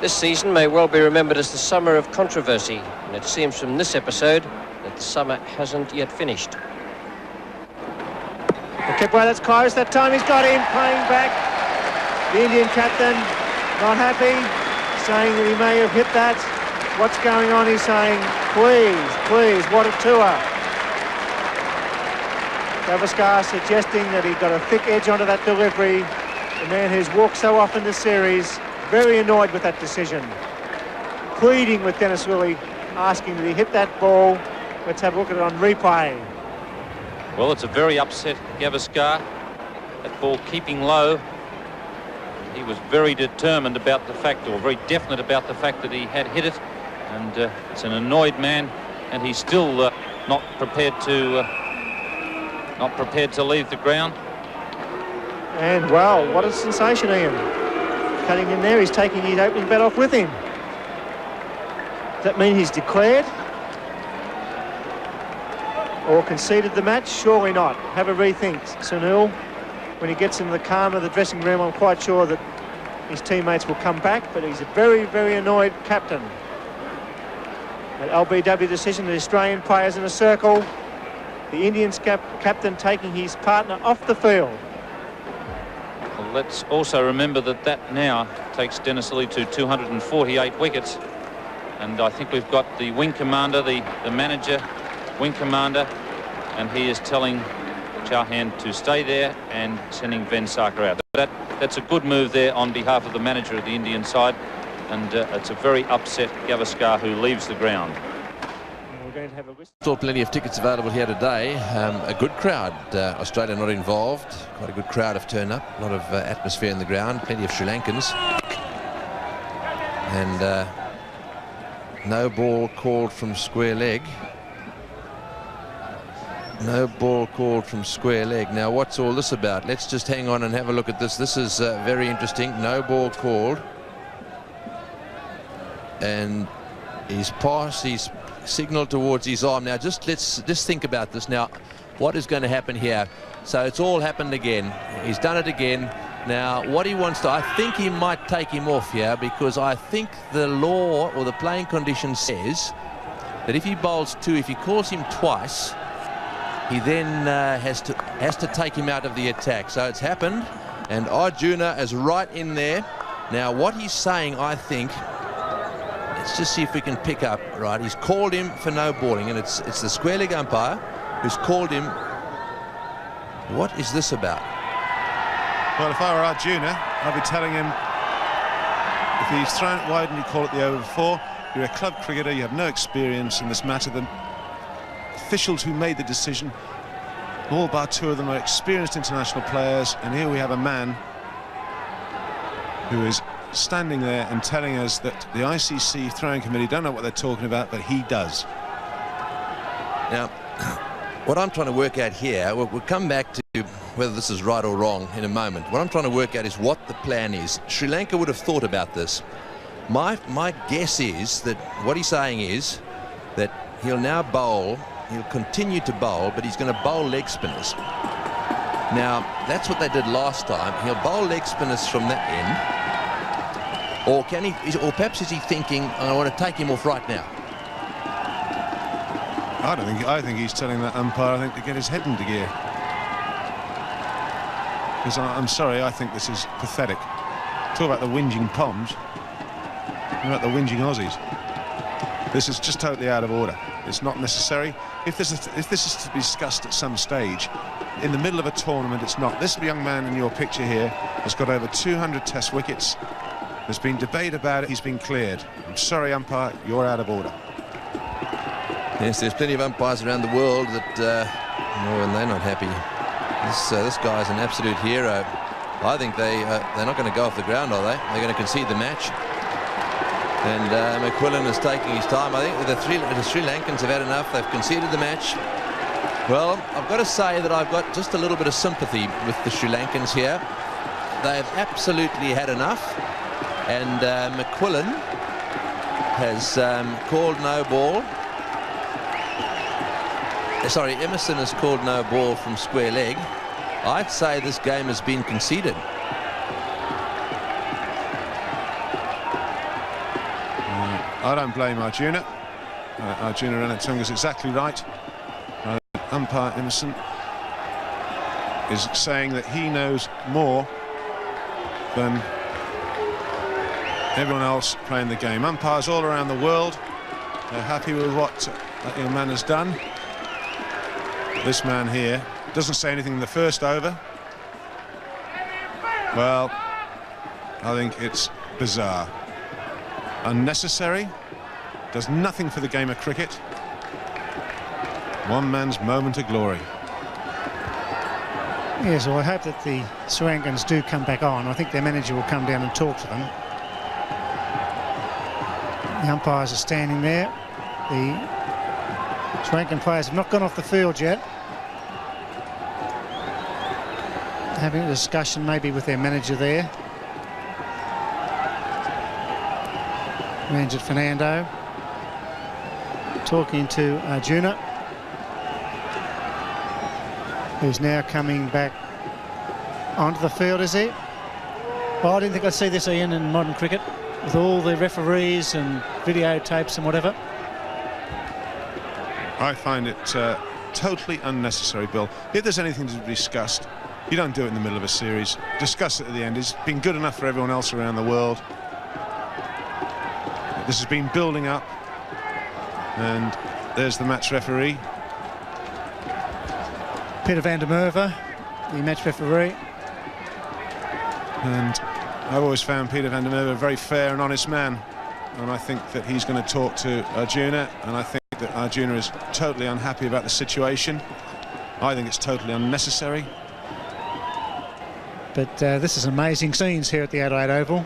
This season may well be remembered as the summer of controversy, and it seems from this episode that the summer hasn't yet finished. Well, that's close. That time he's got him, playing back. The Indian captain, not happy, saying that he may have hit that. What's going on? He's saying, please, please, what a tour. Gavaskar suggesting that he got a thick edge onto that delivery. The man who's walked so often this series, very annoyed with that decision. Pleading with Dennis Lillee, asking that he hit that ball. Let's have a look at it on replay. Well, it's a very upset Gavaskar. That ball keeping low. He was very determined about the fact, or very definite about the fact that he had hit it. And it's an annoyed man, and he's still not prepared to leave the ground. And well, what a sensation, Ian. Cutting in there, he's taking his opening bat off with him. Does that mean he's declared? Or conceded the match? Surely not. Have a rethink, Sunil. When he gets into the calm of the dressing room, I'm quite sure that his teammates will come back, but he's a very, very annoyed captain. An LBW decision, the Australian players in a circle. The Indians captain taking his partner off the field. Well, let's also remember that now takes Dennis Lillee to 248 wickets. And I think we've got the wing commander, the manager, wing commander, and he is telling Chauhan to stay there and sending Veensarkar out. That's a good move there on behalf of the manager of the Indian side, and it's a very upset Gavaskar who leaves the ground. We're going to have a Still plenty of tickets available here today. A good crowd. Australia not involved. Quite a good crowd have turned up. A lot of atmosphere in the ground. Plenty of Sri Lankans. And no ball called from square leg. No ball called from square leg. Now, what's all this about? Let's just hang on and have a look at this. This is very interesting. No ball called. And he's passed his signal towards his arm. Now, let's think about this. Now, what is going to happen here? So it's all happened again. He's done it again. Now, what he wants to, I think he might take him off here, because I think the law or the playing condition says that if he bowls two, if he calls him twice, he then has to take him out of the attack. So it's happened, and Arjuna is right in there. Now, what he's saying, I think, let's just see if we can pick up. Right, he's called him for no balling, and it's the square leg umpire who's called him. What is this about? Well, if I were Arjuna, I'd be telling him, if he's thrown it wide and you call it the over before, you're a club cricketer, you have no experience in this matter. The officials who made the decision, all bar two of them, are experienced international players, and here we have a man who is standing there and telling us that the ICC throwing committee don't know what they're talking about, but he does. Now, what I'm trying to work out here, we'll come back to whether this is right or wrong in a moment. What I'm trying to work out is what the plan is. Sri Lanka would have thought about this. My guess is that what he's saying is that he'll now bowl, he'll continue to bowl, but he's going to bowl leg spinners. Now, that's what they did last time. He'll bowl leg spinners from that end. Or can he, or perhaps is he thinking, I want to take him off right now? I think he's telling that umpire, I think, to get his head into gear. Because I'm sorry, I think this is pathetic. Talk about the whinging Poms. What about the whinging Aussies? This is just totally out of order. It's not necessary. If this is to be discussed at some stage, in the middle of a tournament, it's not. This young man in your picture here has got over 200 test wickets. There's been debate about it. He's been cleared. I'm sorry, umpire, you're out of order. Yes, there's plenty of umpires around the world that, and they're not happy. This guy's an absolute hero. I think they're not going to go off the ground, are they? They're going to concede the match. And McQuillan is taking his time. I think the Sri Lankans have had enough. They've conceded the match. Well, I've got to say that I've got just a little bit of sympathy with the Sri Lankans here. They've absolutely had enough. And McQuillan has called no ball. Sorry, Emerson has called no ball from square leg. I'd say this game has been conceded. I don't blame Arjuna. Arjuna Ranatunga's exactly right. Umpire Emerson is saying that he knows more than everyone else playing the game. Umpires all around the world, they're happy with what that young man has done. This man here doesn't say anything in the first over. Well, I think it's bizarre. Unnecessary. Does nothing for the game of cricket. One man's moment of glory. Yes, well, I hope that the Sri Lankans do come back on. I think their manager will come down and talk to them. The umpires are standing there. The Sri Lankan players have not gone off the field yet. Having a discussion maybe with their manager there. Ranjit Fernando talking to Arjuna, who's now coming back onto the field, is he? Well, I didn't think I'd see this, Ian, in modern cricket, with all the referees and videotapes and whatever. I find it totally unnecessary, Bill. If there's anything to be discussed, you don't do it in the middle of a series. Discuss it at the end. It's been good enough for everyone else around the world. This has been building up, and there's the match referee. Peter van der Merwe, the match referee. And I've always found Peter van der Merwe a very fair and honest man, and I think that he's going to talk to Arjuna, and I think that Arjuna is totally unhappy about the situation. I think it's totally unnecessary. But this is amazing scenes here at the Adelaide Oval,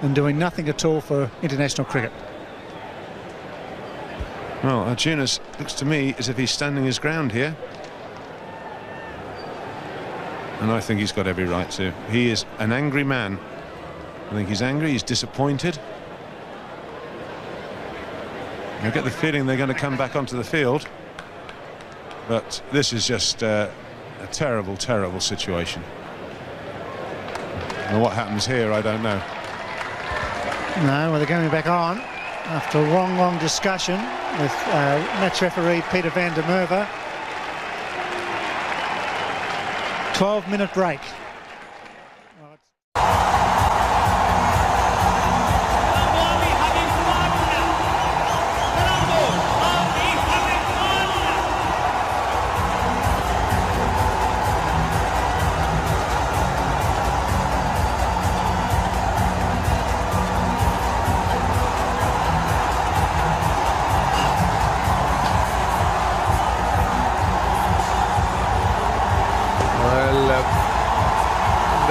and doing nothing at all for international cricket. Well, Arjuna looks to me as if he's standing his ground here. And I think he's got every right to. He is an angry man. I think he's angry, he's disappointed. I get the feeling they're going to come back onto the field. But this is just a terrible, terrible situation. And what happens here, I don't know. No, well, they're going back on after a long, long discussion with match referee Peter van der Merwe. 12-minute break.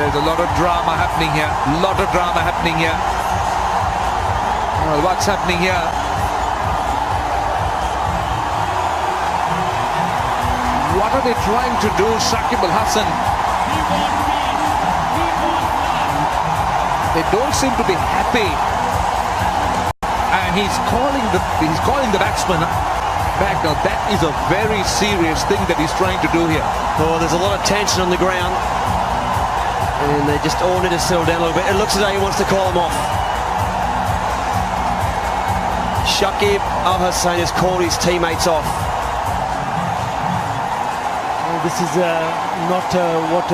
There's a lot of drama happening here. Well, what's happening here? What are they trying to do, Shakib Al Hasan? They don't seem to be happy. And he's calling the batsman back. Now that is a very serious thing that he's trying to do here. Oh, there's a lot of tension on the ground. And they just all need to settle down a little bit. It looks as though he wants to call them off. Shakib Al Hasan has called his teammates off. Well, this is not what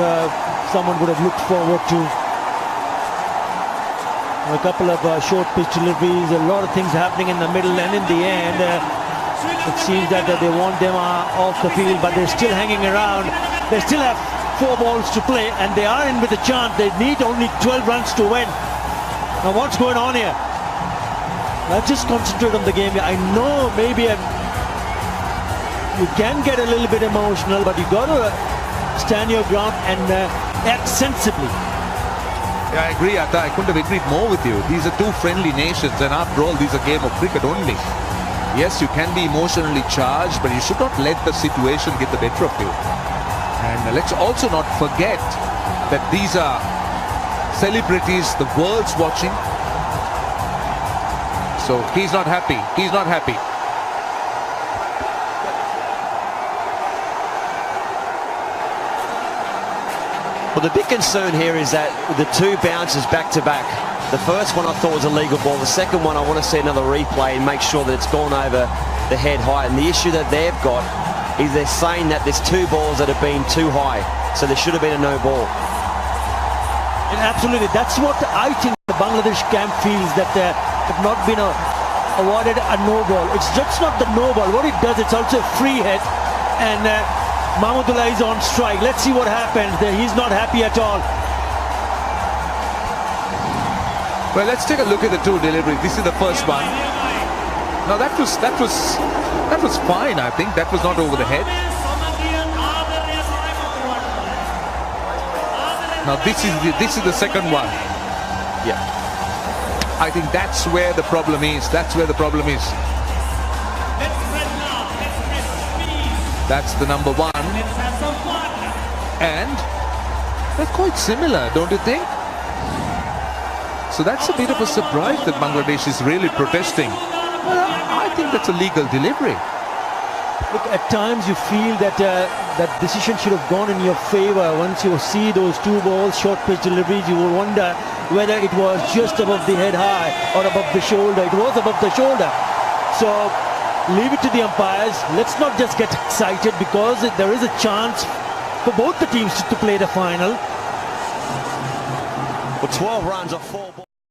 someone would have looked forward to. A couple of short pitch deliveries, a lot of things happening in the middle, and in the end, it seems that they want them off the field, but they're still hanging around. They still have 4 balls to play, and they are in with a chance. They need only 12 runs to win. Now what's going on here? Let's just concentrate on the game. I know maybe you can get a little bit emotional, but you got to stand your ground and act sensibly. Yeah, I agree, Atta. I couldn't have agreed more with you. These are two friendly nations, and after all, these are a game of cricket only. Yes, you can be emotionally charged, but you should not let the situation get the better of you. And let's also not forget that these are celebrities, the world's watching. So he's not happy. He's not happy. Well, the big concern here is that the two bounces back to back. The first one I thought was a legal ball. The second one I want to see another replay and make sure that it's gone over the head high. And the issue that they've got is they're saying that there's two balls that have been too high. So there should have been a no ball. And absolutely, that's what I think the Bangladesh camp feels, that have not been awarded a no ball. It's just not the no ball. What it does, it's also a free hit. And Mahmudullah is on strike. Let's see what happens. He's not happy at all. Well, let's take a look at the two deliveries. This is the first one. Now that was fine. I think that was not over the head. Now this is the second one. Yeah. I think that's where the problem is. That's where the problem is. That's the number one. And they're quite similar, don't you think? So that's a bit of a surprise that Bangladesh is really protesting. Well, I think that's a legal delivery. Look, at times you feel that that decision should have gone in your favor. Once you see those two balls, short pitch deliveries, you will wonder whether it was just above the head high or above the shoulder. It was above the shoulder. So leave it to the umpires. Let's not just get excited, because there is a chance for both the teams to play the final. Well, 12 runs off 4 balls.